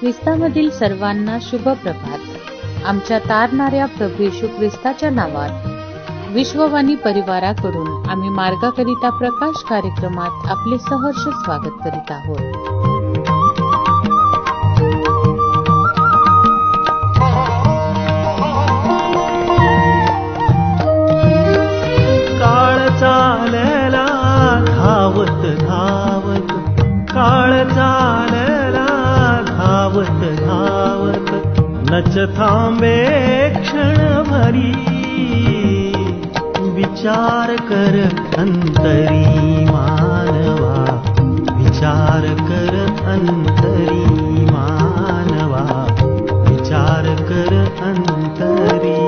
ख्रिस्तामधील सर्वांना शुभ प्रभात. आमच्या तारणाऱ्या प्रभू येशू ख्रिस्ताच्या नावात विश्ववाणी परिवाराकडून आम्ही मार्गाकरिता प्रकाश कार्यक्रमात आपले सहर्ष स्वागत करीत आहोत. काळ चालला धावत धावत, काळ चालला धावत धावत, नच थांबे क्षणभरी, विचार कर अंतरी मानवा, विचार कर अंतरी मानवा, विचार कर अंतरी.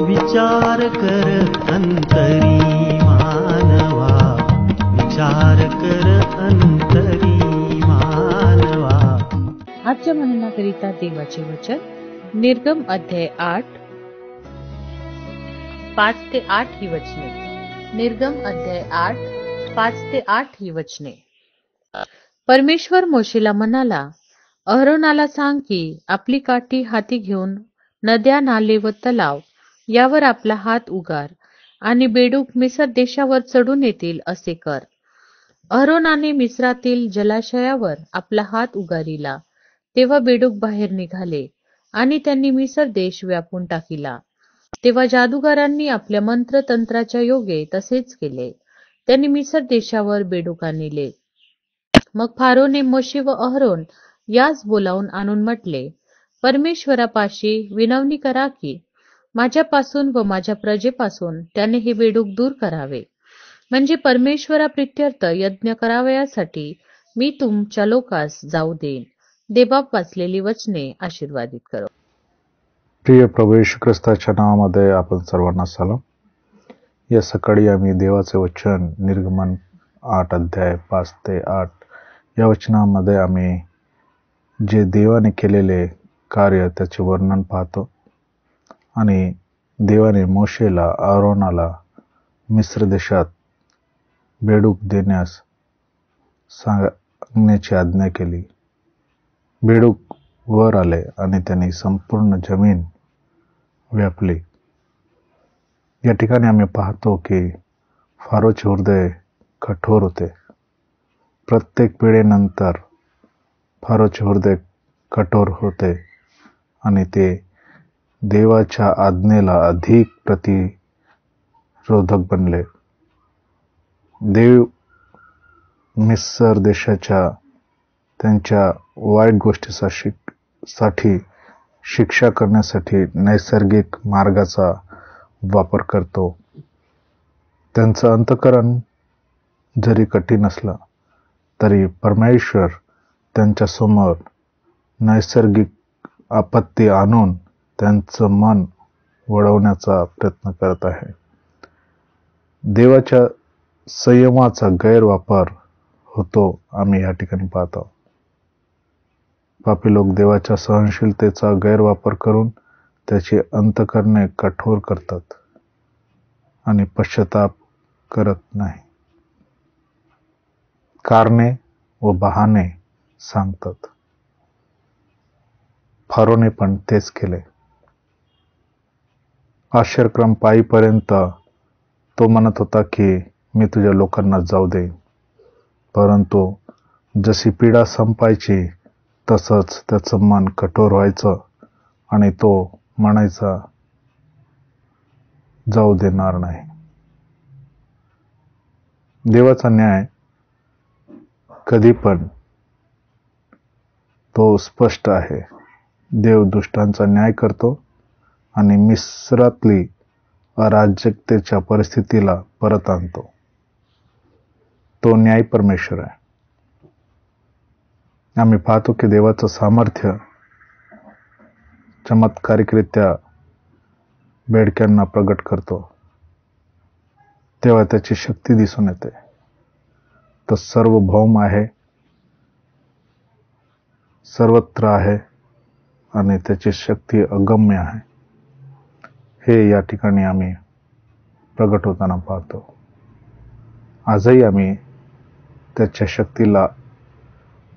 विचार कर अंतरी मानवा, विचार कर अंतरी मानवा. आजच्या म्हणण्याकरिता देवाचे वचन निर्गम अध्याय 8 5-8 ही वचने. निर्गम अध्याय 8 5-8 ही वचने. परमेश्वर मोशेला म्हणाला, अहरोनाला सांग की आपली काठी हाती घेऊन नद्या, नाले व तलाव यावर आपला हात उगार आणि बेडूक मिस्र देशावर चढून येतील असे कर. अहरोनाने मिस्रातील जलाशयावर आपला हात उगारिला, तेव्हा बेडूक बाहेर निघाले आणि त्यांनी मिस्र देश व्यापून टाकिला. तेव्हा जादूगारांनी आपल्या मंत्रतंत्राच्या योगे तसेच केले. त्यांनी मिस्र देशावर बेडूक आणले. मग फारोने मोशे व अहरोन यास बोलावून आणून म्हटले, परमेश्वरापाशी विनवणी करा की माझ्यापासून व माझ्या प्रजेपासून त्याने हे बेडूक दूर करावे, म्हणजे परमेश्वराप्रित्यर्थ यज्ञ करावयासाठी मी तुमच्या लोकास जाऊ देईन. देवबाप वाचलेली वचने आशीर्वादित करो. प्रिय प्रभू येशू ख्रिस्ताच्या नावामध्ये आपण सर्वांना सलाम. या सकाळी आम्ही देवाचे वचन निर्गमन 8 अध्याय 5-8 या वचनामध्ये आम्ही जे देवाने केलेले कार्य त्याचे वर्णन पाहतो. आणि देवाने मोशेला, अहरोनाला मिस्र देशात बेडूक देण्यास सांगण्याची आज्ञा केली. बेडूक वर आले आणि त्यांनी संपूर्ण जमीन व्यापली. या ठिकाणी आम्ही पाहतो की फारोचे हृदय कठोर होते. प्रत्येक पिढीनंतर फारोचे हृदय कठोर होते आणि ते देवाच्या आज्ञेला अधिक प्रतिरोधक बनले. देव मिस्र देशाच्या त्यांच्या वाईट गोष्टीसाठी शिक्षा करण्यासाठी नैसर्गिक मार्गाचा वापर करतो. त्यांचं अंतःकरण जरी कठीण असलं तरी परमेश्वर त्यांच्या समोर नैसर्गिक आपत्ती आणून त्यांचं मन वळवण्याचा प्रयत्न करत आहे. देवाच्या संयमाचा गैरवापर होतो आम्ही या ठिकाणी पाहतो. पापी लोक देवाच्या सहनशीलतेचा गैरवापर करून त्याची अंतःकरणे कठोर करतात आणि पश्चाताप करत नाही. कारणे व बहाणे सांगतात. फारोने पण तेच केले. आश्चर्यक्रम पायीपर्यंत तो म्हणत होता की मी तुझ्या लोकांना जाऊ देईन, परंतु जशी पीडा संपायची तसंच त्याचं मन कठोर व्हायचं आणि तो म्हणायचा, जाऊ देणार नाही. देवाचा न्याय कधी पण तो स्पष्ट आहे. देव दुष्टांचा न्याय करतो आणि मिस्रातली अराजकतेच्या परिस्थितीला परत आणतो. तो न्याय परमेश्वर आहे. आम्ही पाहतो की देवाचं सामर्थ्य चमत्कारिकरित्या बेडक्यांना प्रगट करतो. तेव्हा त्याची शक्ती दिसून येते. तो सार्वभौम आहे, सर्वत्र आहे आणि त्याची शक्ती अगम्य आहे. हे या ठिकाणी आम्ही प्रगट होताना पाहतो. आजही आम्ही त्याच्या शक्तीला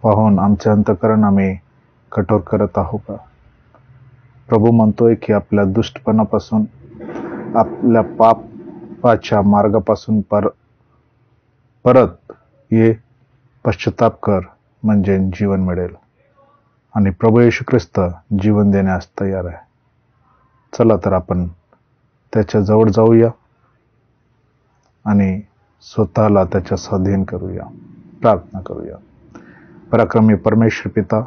पाहून आमचे अंतःकरण आम्ही कठोर करत आहोत का? प्रभू म्हणतोय की आपल्या दुष्टपणापासून, आपल्या पापाच्या मार्गापासून परत ये, पश्चाताप कर, म्हणजे जीवन मिळेल. आणि प्रभू येशू ख्रिस्त जीवन देण्यास तयार आहे. चला तर आपण त्याच्या जवळ जाऊया आणि स्वतःला त्याच्या स्वाधीन करूया. प्रार्थना करूया. पराक्रमी परमेश्वर पिता,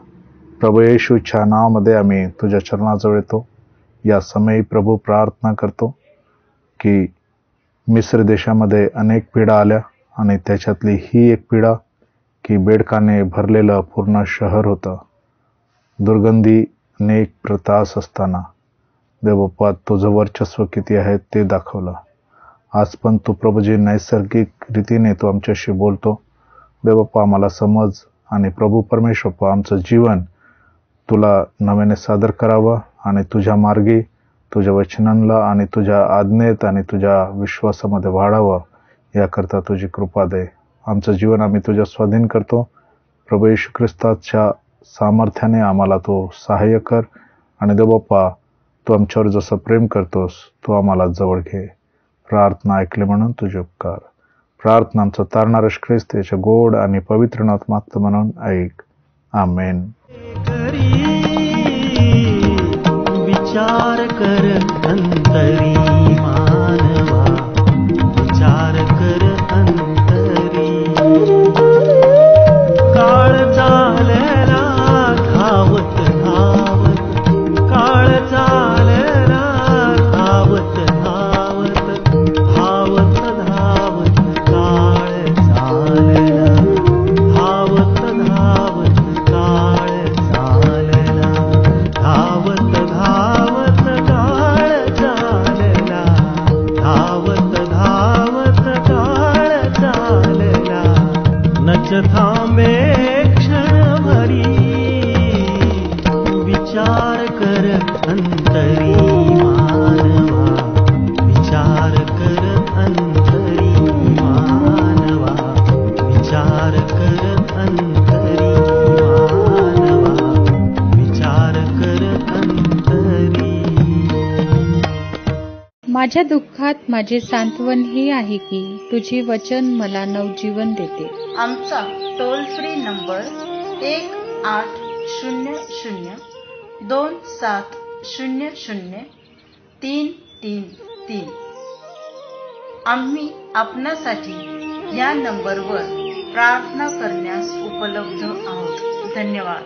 प्रभू येशूच्या नावामध्ये आम्ही तुझ्या चरणाजवळ येतो. या समयी प्रभू प्रार्थना करतो की मिस्र देशामध्ये अनेक पिढा आल्या आणि त्याच्यातली ही एक पिढा की बेडकाने भरलेलं पूर्ण शहर होतं. दुर्गंधी अनेक त्रास असताना देवबापा तुझं वर्चस्व किती आहे ते दाखवलं. आज पण तू प्रभूजी नैसर्गिक रीतीने तू आमच्याशी बोलतो. देवबापा आम्हाला समज आणि प्रभू परमेश्वर आमचं जीवन तुला नव्याने सादर करावं आणि तुझ्या मार्गी, तुझ्या वचनांना आणि तुझ्या आज्ञेत आणि तुझ्या विश्वासामध्ये वाढावं, याकरता तुझी कृपा दे. आमचं जीवन आम्ही तुझ्या स्वाधीन करतो. प्रभू येशू ख्रिस्ताच्या सामर्थ्याने आम्हाला तू सहाय्य कर आणि देवबापा तू आमच्यावर जसं प्रेम करतोस तू आम्हाला जवळ घे. प्रार्थना ऐकले म्हणून तुझे उपकार. प्रार्थना आमचा तारणारा ख्रिस्त याच्या गोड आणि पवित्र नावात मागतो म्हणून ऐक. आमेन. विचार कर अंतरी मानवा, विचार कर अंतरी. काळ चालला धावत धावत, काळ चालला धावत धावत, धावत धावत काळ चालला, धावत धावत काळ चालला, धावत धावत काळ चालला, धावत धावत काळ चालला. नच थांबे क्षणभरी, विचार कर अंतरी मानवा, विचार कर अंतरी मानवा, विचार कर अंतरी मानवा, विचार कर अंतरी. माझ्या दुःखात माझे सांत्वन हे आहे की तुझे वचन मला नवजीवन देते. आमचा टोल फ्री नंबर 1-800-2700-333. आम्ही आपणासाठी या नंबरवर प्रार्थना करण्यास उपलब्ध आहोत. धन्यवाद.